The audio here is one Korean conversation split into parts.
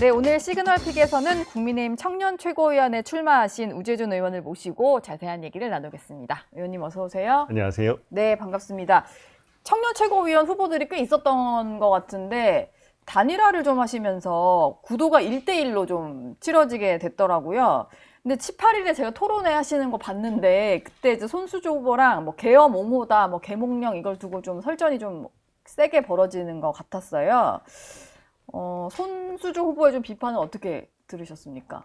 네, 오늘 시그널픽에서는 국민의힘 청년 최고위원에 출마하신 우재준 의원을 모시고 자세한 얘기를 나누겠습니다. 의원님 어서 오세요. 안녕하세요. 네, 반갑습니다. 청년 최고위원 후보들이 꽤 있었던 것 같은데 단일화를 좀 하시면서 구도가 1대1로 좀 치러지게 됐더라고요. 근데 18일에 제가 토론회 하시는 거 봤는데 그때 이제 손수조 후보랑 뭐 계엄 옹호다, 뭐 계몽령 이걸 두고 좀 설전이 좀 세게 벌어지는 것 같았어요. 손수조 후보의 좀 비판은 어떻게 들으셨습니까?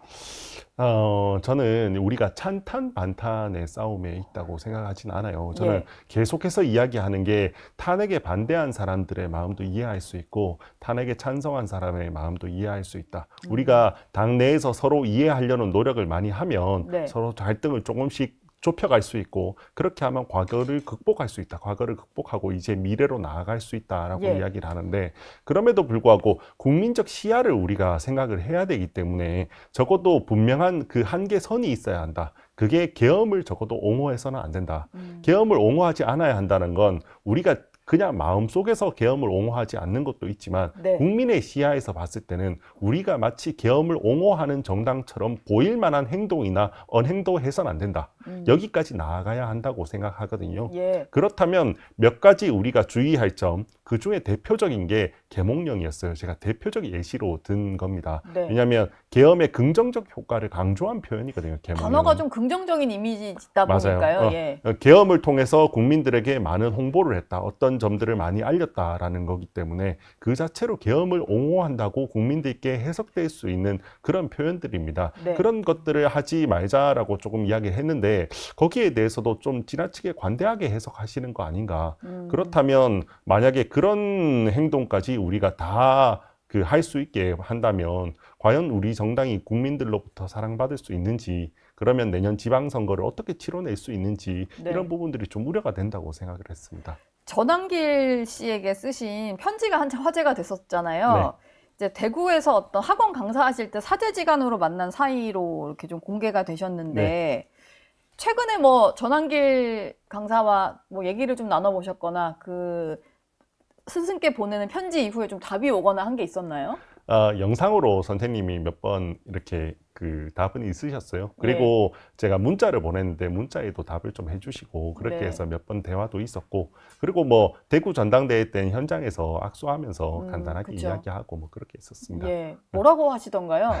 저는 우리가 찬탄 반탄의 싸움에 있다고 생각하진 않아요. 저는 예. 계속해서 이야기하는 게 탄핵에 반대한 사람들의 마음도 이해할 수 있고 탄핵에 찬성한 사람의 마음도 이해할 수 있다. 우리가 당 내에서 서로 이해하려는 노력을 많이 하면 네. 서로 갈등을 조금씩 좁혀갈 수 있고 그렇게 하면 과거를 극복할 수 있다. 과거를 극복하고 이제 미래로 나아갈 수 있다라고 예. 이야기를 하는데 그럼에도 불구하고 국민적 시야를 우리가 생각을 해야 되기 때문에 적어도 분명한 그 한계선이 있어야 한다. 그게 계엄을 적어도 옹호해서는 안 된다. 계엄을 옹호하지 않아야 한다는 건 우리가 그냥 마음속에서 계엄을 옹호하지 않는 것도 있지만 네. 국민의 시야에서 봤을 때는 우리가 마치 계엄을 옹호하는 정당처럼 보일 만한 행동이나 언행도 해서는 안 된다. 여기까지 나아가야 한다고 생각하거든요. 예. 그렇다면 몇 가지 우리가 주의할 점, 그 중에 대표적인 게 계몽령이었어요. 제가 대표적 예시로 든 겁니다. 네. 왜냐하면 계엄의 긍정적 효과를 강조한 표현이거든요. 계몽령은. 단어가 좀 긍정적인 이미지다 보니까요. 맞아요. 예. 계엄을 통해서 국민들에게 많은 홍보를 했다. 어떤 점들을 많이 알렸다라는 거기 때문에 그 자체로 계엄을 옹호한다고 국민들께 해석될 수 있는 그런 표현들입니다. 네. 그런 것들을 하지 말자라고 조금 이야기했는데 거기에 대해서도 좀 지나치게 관대하게 해석하시는 거 아닌가. 그렇다면 만약에 그런 행동까지 우리가 다 할 수 있게 한다면 과연 우리 정당이 국민들로부터 사랑받을 수 있는지 그러면 내년 지방선거를 어떻게 치러낼 수 있는지 네. 이런 부분들이 좀 우려가 된다고 생각을 했습니다. 전한길 씨에게 쓰신 편지가 한참 화제가 됐었잖아요. 네. 이제 대구에서 어떤 학원 강사하실 때 사제지간으로 만난 사이로 이렇게 좀 공개가 되셨는데 네. 최근에 뭐 전한길 강사와 뭐 얘기를 좀 나눠보셨거나 그 스승께 보내는 편지 이후에 좀 답이 오거나 한 게 있었나요? 영상으로 선생님이 몇 번 이렇게 답은 있으셨어요. 그리고 제가 문자를 보냈는데 문자에도 답을 좀 해주시고 그렇게 네. 해서 몇 번 대화도 있었고 그리고 뭐 대구 전당대회 때 현장에서 악수하면서 간단하게 그쵸. 이야기하고 뭐 그렇게 했었습니다. 예. 뭐라고 하시던가요?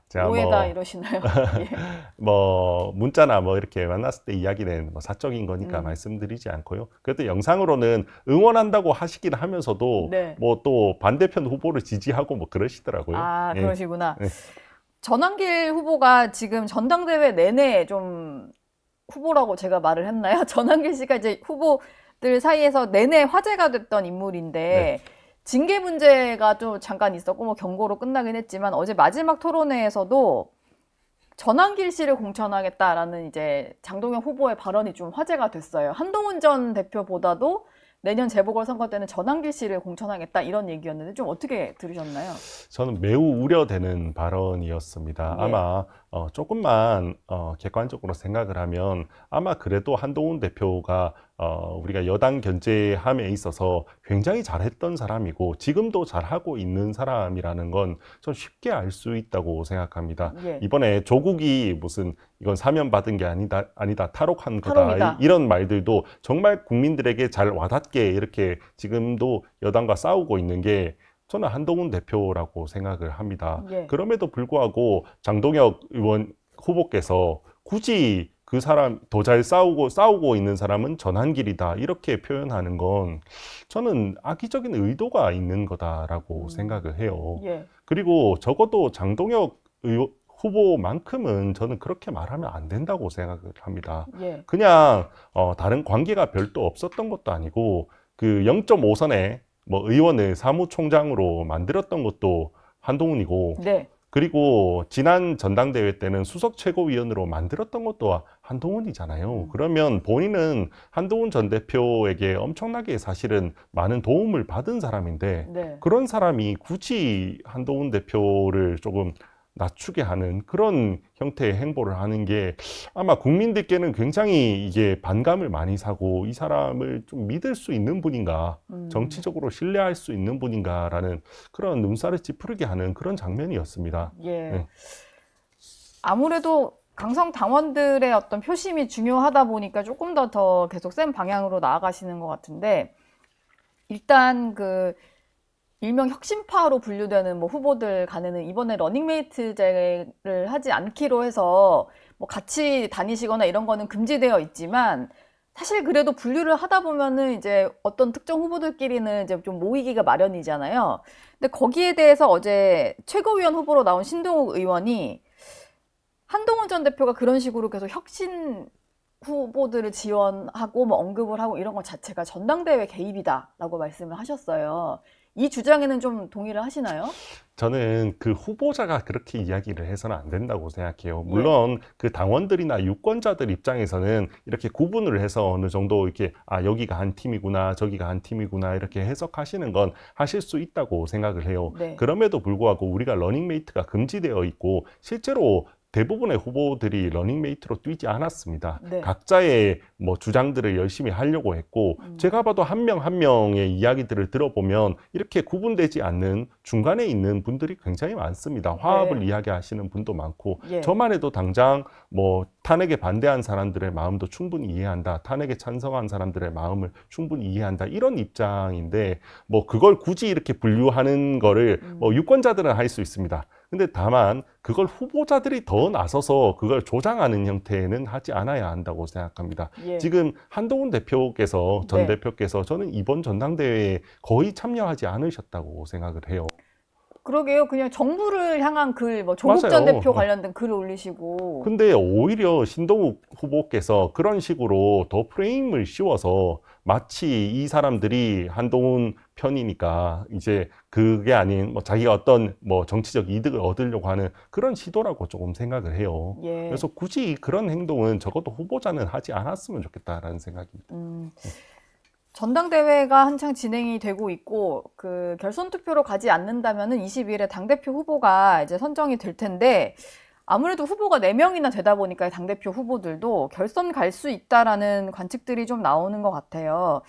제가 오해다 이러시나요? 예. 뭐 문자나 뭐 이렇게 만났을 때 이야기는 뭐 사적인 거니까 말씀드리지 않고요. 그래도 영상으로는 응원한다고 하시긴 하면서도 네. 뭐 또 반대편 후보를 지지하고 뭐 그러시더라고요. 아, 예. 그러시구나. 네. 전한길 후보가 지금 전당대회 내내 좀 후보라고 제가 말을 했나요? 전한길 씨가 이제 후보들 사이에서 내내 화제가 됐던 인물인데 네. 징계 문제가 좀 잠깐 있었고 뭐 경고로 끝나긴 했지만 어제 마지막 토론회에서도 전한길 씨를 공천하겠다라는 이제 장동영 후보의 발언이 좀 화제가 됐어요. 한동훈 전 대표보다도 내년 재보궐선거 때는 전한길 씨를 공천하겠다 이런 얘기였는데 좀 어떻게 들으셨나요? 저는 매우 우려되는 발언이었습니다. 예. 아마 조금만 객관적으로 생각을 하면 아마 그래도 한동훈 대표가 우리가 여당 견제함에 있어서 굉장히 잘했던 사람이고 지금도 잘하고 있는 사람이라는 건 전 쉽게 알 수 있다고 생각합니다. 예. 이번에 조국이 무슨 이건 사면 받은 게 아니다 탈옥한 거다 탈옥이다. 이런 말들도 정말 국민들에게 잘 와닿게 이렇게 지금도 여당과 싸우고 있는 게 저는 한동훈 대표라고 생각을 합니다. 예. 그럼에도 불구하고 장동혁 의원 후보께서 굳이 그 사람 더 잘 싸우고 있는 사람은 전한길이다 이렇게 표현하는 건 저는 악의적인 의도가 있는 거다라고 생각을 해요. 예. 그리고 적어도 장동혁 후보만큼은 저는 그렇게 말하면 안 된다고 생각을 합니다. 예. 그냥 다른 관계가 별도 없었던 것도 아니고 그 0.5선에 뭐 의원을 사무총장으로 만들었던 것도 한동훈이고 네. 그리고 지난 전당대회 때는 수석 최고위원으로 만들었던 것도 한동훈이잖아요. 그러면 본인은 한동훈 전 대표에게 엄청나게 사실은 많은 도움을 받은 사람인데 네. 그런 사람이 굳이 한동훈 대표를 조금 낮추게 하는 그런 형태의 행보를 하는 게 아마 국민들께는 굉장히 이게 반감을 많이 사고 이 사람을 좀 믿을 수 있는 분인가, 정치적으로 신뢰할 수 있는 분인가라는 그런 눈살을 찌푸리게 하는 그런 장면이었습니다. 예. 네. 아무래도 강성 당원들의 어떤 표심이 중요하다 보니까 조금 더 계속 센 방향으로 나아가시는 것 같은데, 일단 그 일명 혁신파로 분류되는 뭐 후보들 간에는 이번에 러닝메이트제를 하지 않기로 해서 뭐 같이 다니시거나 이런 거는 금지되어 있지만, 사실 그래도 분류를 하다 보면은 이제 어떤 특정 후보들끼리는 이제 좀 모이기가 마련이잖아요. 근데 거기에 대해서 어제 최고위원 후보로 나온 신동욱 의원이 한동훈 전 대표가 그런 식으로 계속 혁신 후보들을 지원하고 뭐 언급을 하고 이런 것 자체가 전당대회 개입이다라고 말씀을 하셨어요. 이 주장에는 좀 동의를 하시나요? 저는 그 후보자가 그렇게 이야기를 해서는 안 된다고 생각해요. 예. 물론 그 당원들이나 유권자들 입장에서는 이렇게 구분을 해서 어느 정도 이렇게 여기가 한 팀이구나, 저기가 한 팀이구나 이렇게 해석하시는 건 하실 수 있다고 생각을 해요. 네. 그럼에도 불구하고 우리가 러닝메이트가 금지되어 있고 실제로 대부분의 후보들이 러닝메이트로 뛰지 않았습니다. 네. 각자의 뭐 주장들을 열심히 하려고 했고, 제가 봐도 한 명 한 명의 이야기들을 들어보면 이렇게 구분되지 않는 중간에 있는 분들이 굉장히 많습니다. 화합을 네. 이야기하시는 분도 많고, 예. 저만 해도 당장 뭐 탄핵에 반대한 사람들의 마음도 충분히 이해한다, 탄핵에 찬성한 사람들의 마음을 충분히 이해한다, 이런 입장인데 뭐 그걸 굳이 이렇게 분류하는 거를 뭐 유권자들은 할 수 있습니다. 근데 다만 그걸 후보자들이 더 나서서 그걸 조장하는 형태는 하지 않아야 한다고 생각합니다. 예. 지금 한동훈 대표께서, 전 네. 대표께서 저는 이번 전당대회에 거의 참여하지 않으셨다고 생각을 해요. 그러게요. 그냥 정부를 향한 글, 뭐 조국 맞아요. 전 대표 관련된 글을 올리시고. 근데 오히려 신동욱 후보께서 그런 식으로 더 프레임을 씌워서 마치 이 사람들이 한동훈 편이니까 이제 그게 아닌 뭐 자기가 어떤 뭐 정치적 이득을 얻으려고 하는 그런 시도라고 조금 생각을 해요. 예. 그래서 굳이 그런 행동은 적어도 후보자는 하지 않았으면 좋겠다라는 생각입니다. 전당대회가 한창 진행이 되고 있고, 그 결선 투표로 가지 않는다면은 20일에 당대표 후보가 이제 선정이 될 텐데, 아무래도 후보가 4명이나 되다 보니까 당대표 후보들도 결선 갈 수 있다라는 관측들이 좀 나오는 것 같아요.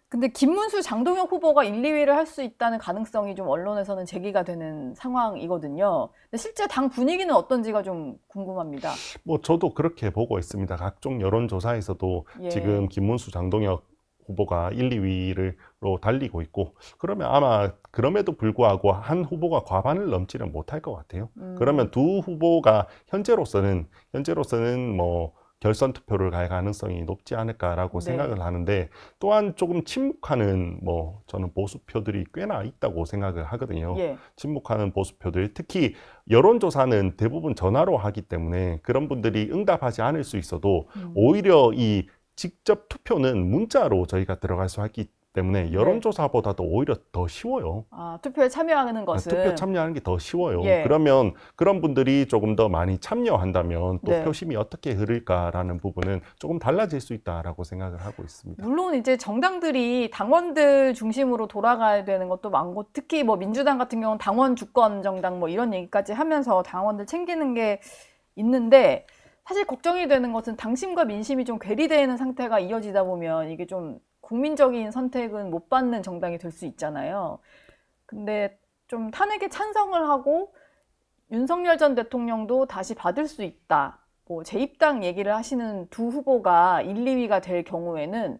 근데 김문수, 장동혁 후보가 1, 2위를 할 수 있다는 가능성이 좀 언론에서는 제기가 되는 상황이거든요. 근데 실제 당 분위기는 어떤지가 좀 궁금합니다. 뭐 저도 그렇게 보고 있습니다. 각종 여론조사에서도 예. 지금 김문수, 장동혁 후보가 1, 2위로 달리고 있고, 그러면 아마 그럼에도 불구하고 한 후보가 과반을 넘지는 못할 것 같아요. 그러면 두 후보가 현재로서는 뭐 결선 투표를 갈 가능성이 높지 않을까라고 네. 생각을 하는데, 또한 조금 침묵하는 뭐 저는 보수표들이 꽤나 있다고 생각을 하거든요. 예. 침묵하는 보수표들, 특히 여론조사는 대부분 전화로 하기 때문에 그런 분들이 응답하지 않을 수 있어도 오히려 이 직접 투표는 문자로 저희가 들어갈 수 있기 때문에 여론조사보다도 오히려 더 쉬워요. 투표에 참여하는 것은. 투표 참여하는 게 더 쉬워요. 예. 그러면 그런 분들이 조금 더 많이 참여한다면 또 네. 표심이 어떻게 흐를까라는 부분은 조금 달라질 수 있다라고 생각을 하고 있습니다. 물론 이제 정당들이 당원들 중심으로 돌아가야 되는 것도 많고, 특히 뭐 민주당 같은 경우는 당원 주권 정당 뭐 이런 얘기까지 하면서 당원들 챙기는 게 있는데, 사실 걱정이 되는 것은 당심과 민심이 좀 괴리되는 상태가 이어지다 보면 이게 좀 국민적인 선택은 못 받는 정당이 될 수 있잖아요. 근데 좀 탄핵에 찬성을 하고 윤석열 전 대통령도 다시 받을 수 있다, 뭐 재입당 얘기를 하시는 두 후보가 1, 2위가 될 경우에는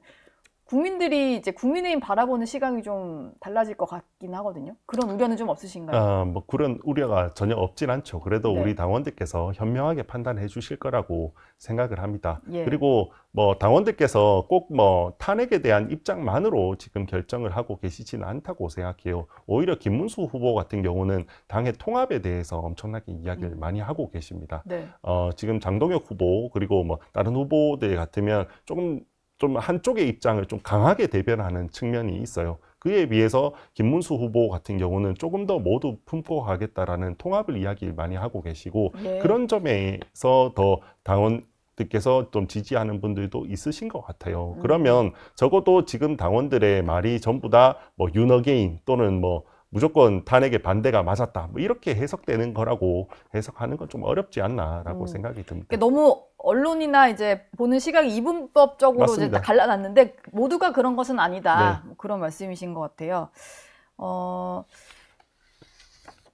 국민들이 이제 국민의힘 바라보는 시각이 좀 달라질 것 같긴 하거든요. 그런 우려는 좀 없으신가요? 뭐 그런 우려가 전혀 없진 않죠. 그래도 네. 우리 당원들께서 현명하게 판단해 주실 거라고 생각을 합니다. 예. 그리고 뭐 당원들께서 꼭 뭐 탄핵에 대한 입장만으로 지금 결정을 하고 계시지는 않다고 생각해요. 오히려 김문수 후보 같은 경우는 당의 통합에 대해서 엄청나게 이야기를 많이 하고 계십니다. 네. 지금 장동혁 후보 그리고 뭐 다른 후보들 같으면 좀 한쪽의 입장을 좀 강하게 대변하는 측면이 있어요. 그에 비해서 김문수 후보 같은 경우는 조금 더 모두 품고 가겠다라는 통합을 이야기를 많이 하고 계시고, 예. 그런 점에서 더 당원들께서 좀 지지하는 분들도 있으신 것 같아요. 그러면 적어도 지금 당원들의 말이 전부 다 뭐 윤어게인 또는 뭐 무조건 탄핵에 반대가 맞았다. 뭐 이렇게 해석되는 거라고 해석하는 건 좀 어렵지 않나라고 생각이 듭니다. 그러니까 너무 언론이나 이제 보는 시각이 이분법적으로 이제 맞습니다. 딱 갈라놨는데 모두가 그런 것은 아니다. 네. 뭐 그런 말씀이신 것 같아요.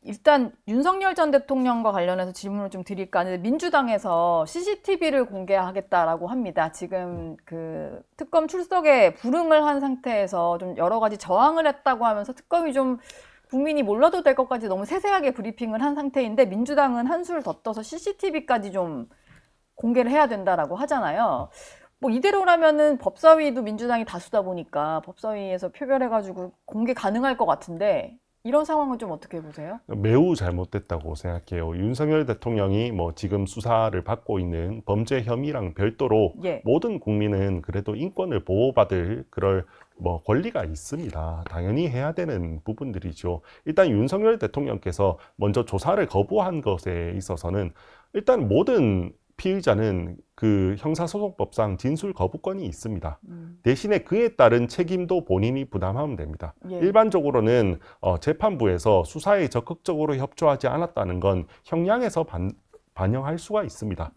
일단 윤석열 전 대통령과 관련해서 질문을 좀 드릴까 하는데 민주당에서 CCTV를 공개하겠다라고 합니다. 지금 그 특검 출석에 불응을 한 상태에서 좀 여러 가지 저항을 했다고 하면서 특검이 좀 국민이 몰라도 될 것까지 너무 세세하게 브리핑을 한 상태인데 민주당은 한술 더 떠서 CCTV까지 좀 공개를 해야 된다라고 하잖아요. 뭐 이대로라면은 법사위도 민주당이 다수다 보니까 법사위에서 표결해가지고 공개 가능할 것 같은데 이런 상황은 좀 어떻게 보세요? 매우 잘못됐다고 생각해요. 윤석열 대통령이 뭐 지금 수사를 받고 있는 범죄 혐의랑 별도로 예. 모든 국민은 그래도 인권을 보호받을 그럴 뭐 권리가 있습니다. 당연히 해야 되는 부분들이죠. 일단 윤석열 대통령께서 먼저 조사를 거부한 것에 있어서는 일단 모든 피의자는 그 형사소송법상 진술 거부권이 있습니다. 대신에 그에 따른 책임도 본인이 부담하면 됩니다. 예. 일반적으로는 재판부에서 수사에 적극적으로 협조하지 않았다는 건 형량에서 반영할 수가 있습니다.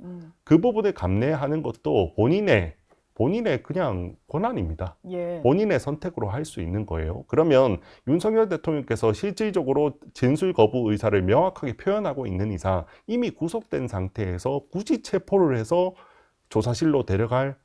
그 부분을 감내하는 것도 본인의 그냥 권한입니다. 예. 본인의 선택으로 할 수 있는 거예요. 그러면 윤석열 대통령께서 실질적으로 진술 거부 의사를 명확하게 표현하고 있는 이상 이미 구속된 상태에서 굳이 체포를 해서 조사실로 데려갈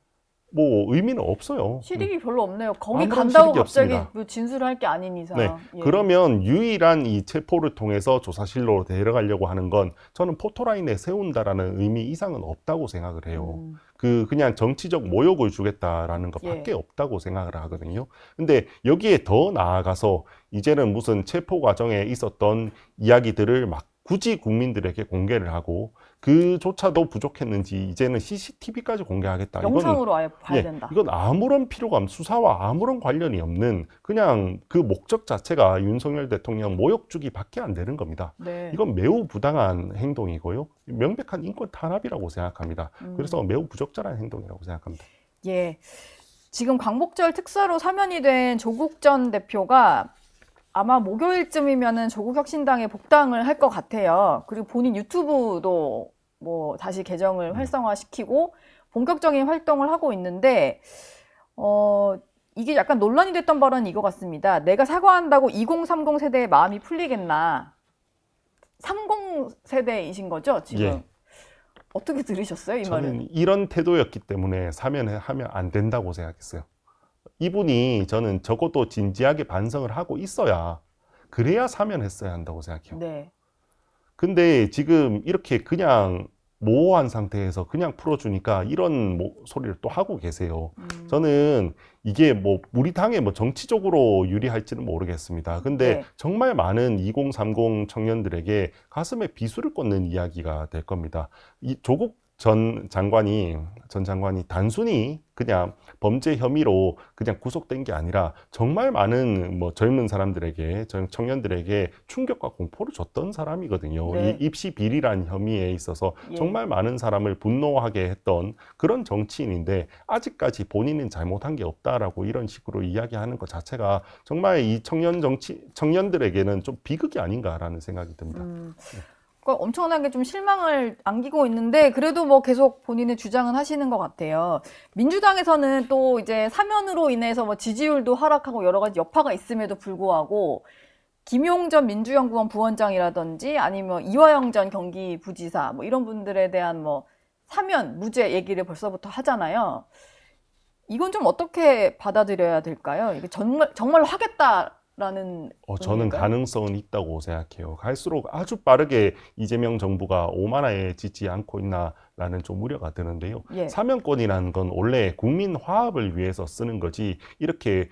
뭐 의미는 없어요. 실익이 별로 없네요. 거기 아무런 간다고 실익이 갑자기 없습니다. 뭐 진술을 할 게 아닌 이상. 네. 예. 그러면 유일한 이 체포를 통해서 조사실로 데려가려고 하는 건 저는 포토라인에 세운다라는 의미 이상은 없다고 생각을 해요. 그냥 정치적 모욕을 주겠다라는 것밖에 예. 없다고 생각을 하거든요. 근데 여기에 더 나아가서 이제는 무슨 체포 과정에 있었던 이야기들을 막 굳이 국민들에게 공개를 하고 그조차도 부족했는지 이제는 CCTV까지 공개하겠다. 영상으로 아예 봐야 예, 된다. 이건 아무런 필요가 없는 수사와 아무런 관련이 없는 그냥 그 목적 자체가 윤석열 대통령 모욕 주기밖에 안 되는 겁니다. 네. 이건 매우 부당한 행동이고요. 명백한 인권 탄압이라고 생각합니다. 그래서 매우 부적절한 행동이라고 생각합니다. 예. 지금 광복절 특사로 사면이 된 조국 전 대표가 아마 목요일쯤이면은 조국혁신당에 복당을 할 것 같아요. 그리고 본인 유튜브도 뭐 다시 계정을 활성화시키고 본격적인 활동을 하고 있는데, 이게 약간 논란이 됐던 발언이 이거 같습니다. 내가 사과한다고 2030 세대의 마음이 풀리겠나. 30 세대이신 거죠, 지금? 예. 어떻게 들으셨어요, 이 말은? 저는 이런 태도였기 때문에 사면하면 안 된다고 생각했어요. 이분이 저는 적어도 진지하게 반성을 하고 있어야 그래야 사면했어야 한다고 생각해요. 네. 근데 지금 이렇게 그냥 모호한 상태에서 그냥 풀어주니까 이런 소리를 또 하고 계세요. 저는 이게 뭐 우리 당에 뭐 정치적으로 유리할지는 모르겠습니다. 근데 네. 정말 많은 2030 청년들에게 가슴에 비수를 꽂는 이야기가 될 겁니다. 이 조국 전 장관이 단순히 그냥 범죄 혐의로 그냥 구속된 게 아니라 정말 많은 뭐 젊은 사람들에게, 청년들에게 충격과 공포를 줬던 사람이거든요. 네. 이 입시 비리란 혐의에 있어서 예. 정말 많은 사람을 분노하게 했던 그런 정치인인데 아직까지 본인은 잘못한 게 없다라고 이런 식으로 이야기하는 것 자체가 정말 이 청년들에게는 좀 비극이 아닌가라는 생각이 듭니다. 그러니까 엄청나게 좀 실망을 안기고 있는데 그래도 뭐 계속 본인의 주장은 하시는 것 같아요. 민주당에서는 또 이제 사면으로 인해서 뭐 지지율도 하락하고 여러 가지 여파가 있음에도 불구하고 김용 전 민주연구원 부원장이라든지 아니면 이화영 전 경기부지사 뭐 이런 분들에 대한 뭐 사면, 무죄 얘기를 벌써부터 하잖아요. 이건 좀 어떻게 받아들여야 될까요? 이게 정말로 하겠다라는 저는 의미인가요? 가능성은 있다고 생각해요. 갈수록 아주 빠르게 이재명 정부가 오만화에 짓지 않고 있나라는 좀 우려가 드는데요. 예. 사면권이라는 건 원래 국민 화합을 위해서 쓰는 거지 이렇게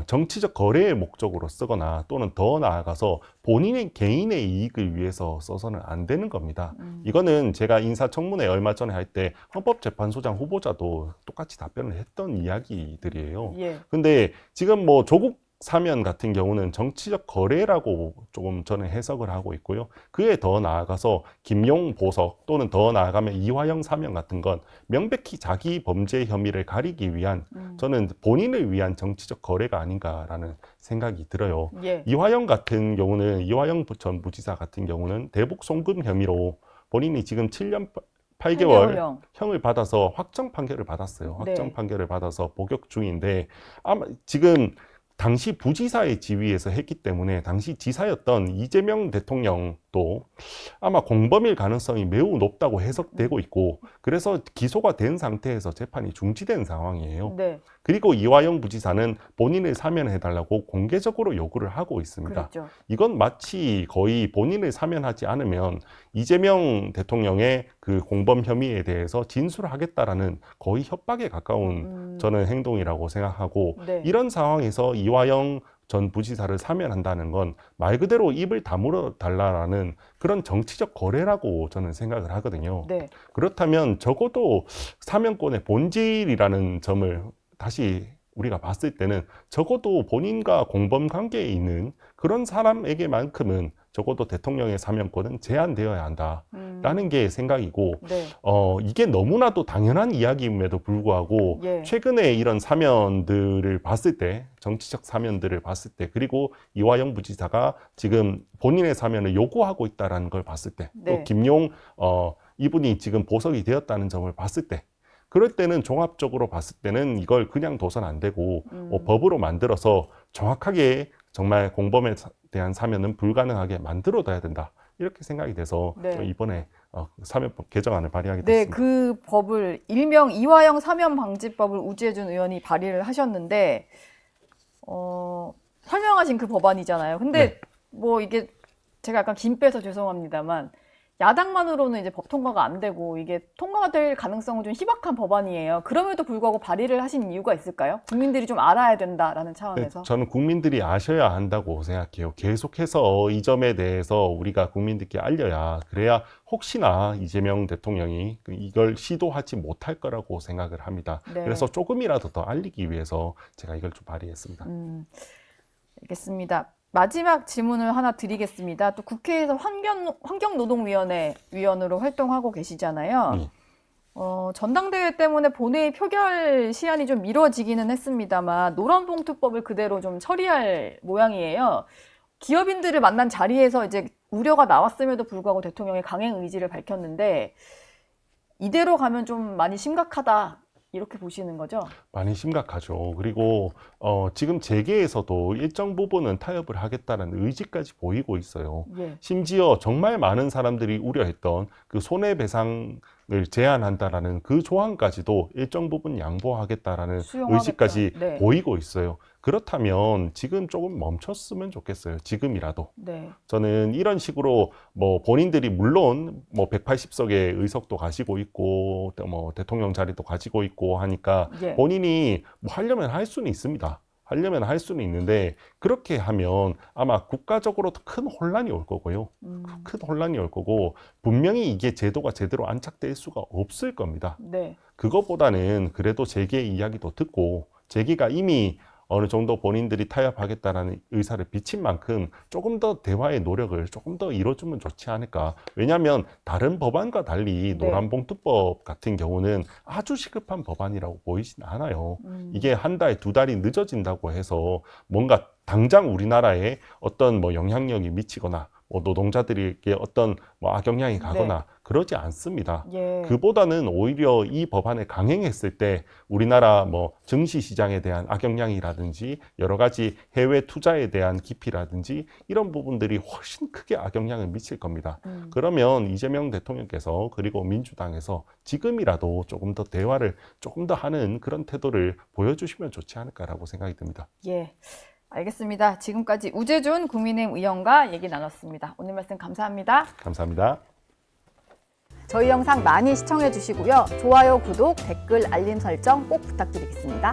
정치적 거래의 목적으로 쓰거나 또는 더 나아가서 본인의 개인의 이익을 위해서 써서는 안 되는 겁니다. 이거는 제가 인사청문회 얼마 전에 할 때 헌법재판소장 후보자도 똑같이 답변을 했던 이야기들이에요. 예. 근데 지금 뭐 조국 사면 같은 경우는 정치적 거래라고 조금 저는 해석을 하고 있고요. 그에 더 나아가서 김용 보석 또는 더 나아가면 이화영 사면 같은 건 명백히 자기 범죄 혐의를 가리기 위한 저는 본인을 위한 정치적 거래가 아닌가라는 생각이 들어요. 예. 이화영 같은 경우는 이화영 전 부지사 같은 경우는 대북 송금 혐의로 본인이 지금 7년 8개월 형을 받아서 확정 판결을 받았어요. 확정 네. 판결을 받아서 복역 중인데 아마 지금 당시 부지사의 지위에서 했기 때문에 당시 지사였던 이재명 대통령도 아마 공범일 가능성이 매우 높다고 해석되고 있고 그래서 기소가 된 상태에서 재판이 중지된 상황이에요. 네. 그리고 이화영 부지사는 본인을 사면해달라고 공개적으로 요구를 하고 있습니다. 그렇죠. 이건 마치 거의 본인을 사면하지 않으면 이재명 대통령의 그 공범 혐의에 대해서 진술하겠다라는 거의 협박에 가까운 저는 행동이라고 생각하고 네. 이런 상황에서 이화영 전 부지사를 사면한다는 건 말 그대로 입을 다물어 달라라는 그런 정치적 거래라고 저는 생각을 하거든요. 네. 그렇다면 적어도 사면권의 본질이라는 점을 다시 우리가 봤을 때는 적어도 본인과 공범 관계에 있는 그런 사람에게만큼은 적어도 대통령의 사면권은 제한되어야 한다라는 게 생각이고 네. 이게 너무나도 당연한 이야기임에도 불구하고 예. 최근에 이런 사면들을 봤을 때 정치적 사면들을 봤을 때 그리고 이화영 부지사가 지금 본인의 사면을 요구하고 있다는 걸 봤을 때 또 네. 김용 이분이 지금 보석이 되었다는 점을 봤을 때 그럴 때는 종합적으로 봤을 때는 이걸 그냥 둬선 안 되고 법으로 만들어서 정확하게 정말 공범에 대한 사면은 불가능하게 만들어둬야 된다. 이렇게 생각이 돼서 네. 이번에 사면법 개정안을 발의하게 네, 됐습니다. 그 법을 일명 이화영 사면 방지법을 우지해준 의원이 발의를 하셨는데 설명하신 그 법안이잖아요. 근데 네. 뭐 이게 제가 약간 김 빼서 죄송합니다만 야당만으로는 이제 법 통과가 안 되고 이게 통과가 될 가능성은 좀 희박한 법안이에요. 그럼에도 불구하고 발의를 하신 이유가 있을까요? 국민들이 좀 알아야 된다라는 네, 차원에서. 저는 국민들이 아셔야 한다고 생각해요. 계속해서 이 점에 대해서 우리가 국민들께 알려야 그래야 혹시나 이재명 대통령이 이걸 시도하지 못할 거라고 생각을 합니다. 네. 그래서 조금이라도 더 알리기 위해서 제가 이걸 좀 발의했습니다. 알겠습니다. 마지막 질문을 하나 드리겠습니다. 또 국회에서 환경노동위원회 위원으로 활동하고 계시잖아요. 전당대회 때문에 본회의 표결 시한이 좀 미뤄지기는 했습니다만 노란봉투법을 그대로 좀 처리할 모양이에요. 기업인들을 만난 자리에서 이제 우려가 나왔음에도 불구하고 대통령이 강행 의지를 밝혔는데 이대로 가면 좀 많이 심각하다. 이렇게 보시는 거죠? 많이 심각하죠. 그리고 지금 재계에서도 일정 부분은 타협을 하겠다는 의지까지 보이고 있어요. 예. 심지어 정말 많은 사람들이 우려했던 그 손해배상을 제한한다라는 그 조항까지도 일정 부분 양보하겠다라는 수용하겠다. 의지까지 네. 보이고 있어요. 그렇다면 지금 조금 멈췄으면 좋겠어요. 지금이라도. 네. 저는 이런 식으로 뭐 본인들이 물론 뭐 180석의 의석도 가지고 있고 또 뭐 대통령 자리도 가지고 있고 하니까 예. 본인이 뭐 하려면 할 수는 있습니다. 하려면 할 수는 있는데 그렇게 하면 아마 국가적으로도 큰 혼란이 올 거고요. 큰 혼란이 올 거고 분명히 이게 제도가 제대로 안착될 수가 없을 겁니다. 네. 그것보다는 그래도 재계 이야기도 듣고 재계가 이미 어느 정도 본인들이 타협하겠다는 의사를 비친 만큼 조금 더 대화의 노력을 조금 더 이뤄주면 좋지 않을까. 왜냐하면 다른 법안과 달리 네. 노란봉투법 같은 경우는 아주 시급한 법안이라고 보이진 않아요. 이게 한 달, 두 달이 늦어진다고 해서 뭔가 당장 우리나라에 어떤 뭐 영향력이 미치거나 뭐 노동자들에게 어떤 뭐 악영향이 가거나 그러지 않습니다. 예. 그보다는 오히려 이 법안을 강행했을 때 우리나라 뭐 증시 시장에 대한 악영향이라든지 여러 가지 해외 투자에 대한 깊이라든지 이런 부분들이 훨씬 크게 악영향을 미칠 겁니다. 그러면 이재명 대통령께서 그리고 민주당에서 지금이라도 조금 더 대화를 조금 더 하는 그런 태도를 보여주시면 좋지 않을까라고 생각이 듭니다. 예. 알겠습니다. 지금까지 우재준 국민의힘 의원과 얘기 나눴습니다. 오늘 말씀 감사합니다. 감사합니다. 저희 영상 많이 시청해 주시고요. 좋아요, 구독, 댓글, 알림 설정 꼭 부탁드리겠습니다.